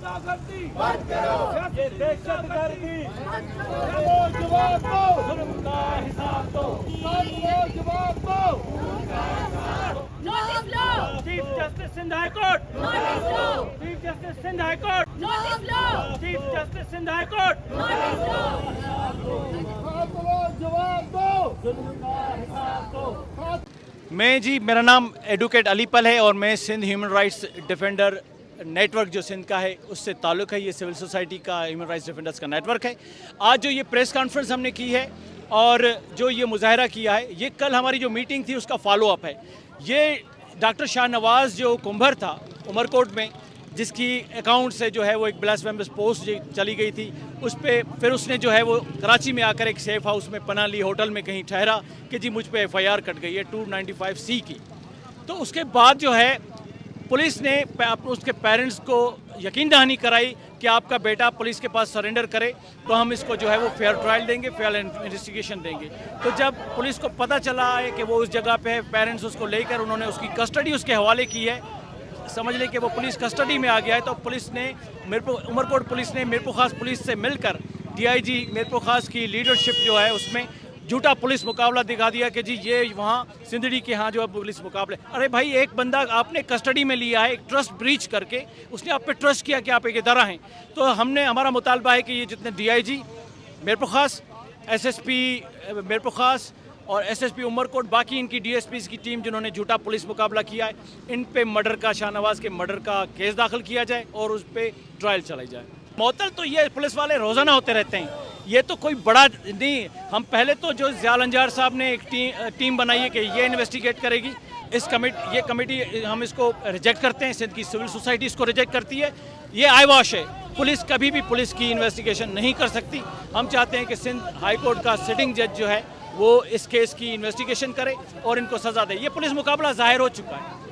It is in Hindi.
गुंडागर्दी बंद करो, ये दहशतगर्दी जवाब दो, जुल्म का हिसाब दो, जवाब दो। Notice law! Chief justice Sindh high court, Notice law! Chief justice Sindh high court, Notice law! Chief justice Sindh high court, Notice law! जवाब दो, जुल्म का हिसाब दो। मैं जी, मेरा नाम एडवोकेट अलीपल है और मैं Sindh human rights defender network जो सिंध का है उससे ताल्लुक़ है। ये सिविल सोसाइटी का ह्यूमन राइट्स डिफेंडर्स का नेटवर्क है। आज जो ये प्रेस कॉन्फ्रेंस हमने की है और जो ये मुजाहरा किया है, ये कल हमारी जो मीटिंग थी उसका फॉलो अप है। ये डॉक्टर शाहनवाज जो कुंभर था उमरकोट में, जिसकी अकाउंट से जो है वो एक ब्लास्फेमस पोस्ट चली गई थी, उस पर फिर उसने जो है वो कराची में आकर एक सेफ हाउस में पनाह ली, होटल में कहीं ठहरा कि जी मुझ पे FIR कट गई है 295C की। तो उसके बाद जो है पुलिस ने उसके पेरेंट्स को यकीन दहानी कराई कि आपका बेटा पुलिस के पास सरेंडर करे तो हम इसको जो है वो फेयर ट्रायल देंगे, फेयर इन्वेस्टिगेशन देंगे। तो जब पुलिस को पता चला है कि वो उस जगह पे है, पेरेंट्स उसको लेकर उन्होंने उसकी कस्टडी उसके हवाले की है, समझ लें कि वो पुलिस कस्टडी में आ गया है। तो पुलिस ने उमरकोट पुलिस ने मीरपुर खास पुलिस से मिलकर DIG मीरपुर खास की लीडरशिप जो है उसमें झूठा पुलिस मुकाबला दिखा दिया कि जी ये वहाँ सिंधड़ी के यहाँ जो है पुलिस मुकाबले। अरे भाई, एक बंदा आपने कस्टडी में लिया है एक ट्रस्ट ब्रीच करके, उसने आप पे ट्रस्ट किया कि आप एक इदारा हैं। तो हमारा मुतालबा है कि ये जितने DIG मीरपुर खास, SSP मीरपुर खास और SSP उमरकोट, बाकी इनकी DSPs की टीम जिन्होंने झूठा पुलिस मुकाबला किया है, इन पे मर्डर का, शाहनवाज के मर्डर का केस दाखिल किया जाए और उस पर ट्रायल चलाई जाए। मअतल तो ये पुलिस वाले रोज़ाना होते रहते हैं, ये तो कोई बड़ा नहीं। हम पहले तो जो ज़ियाल अंजार साहब ने एक टीम बनाई है कि ये इन्वेस्टिगेट करेगी, ये कमेटी हम इसको रिजेक्ट करते हैं। सिंध की सिविल सोसाइटी इसको रिजेक्ट करती है। ये आईवॉश है, पुलिस कभी भी पुलिस की इन्वेस्टिगेशन नहीं कर सकती। हम चाहते हैं कि सिंध हाई कोर्ट का सिटिंग जज जो है वो इस केस की इन्वेस्टिगेशन करे और इनको सज़ा दे। ये पुलिस मुकाबला ज़ाहिर हो चुका है।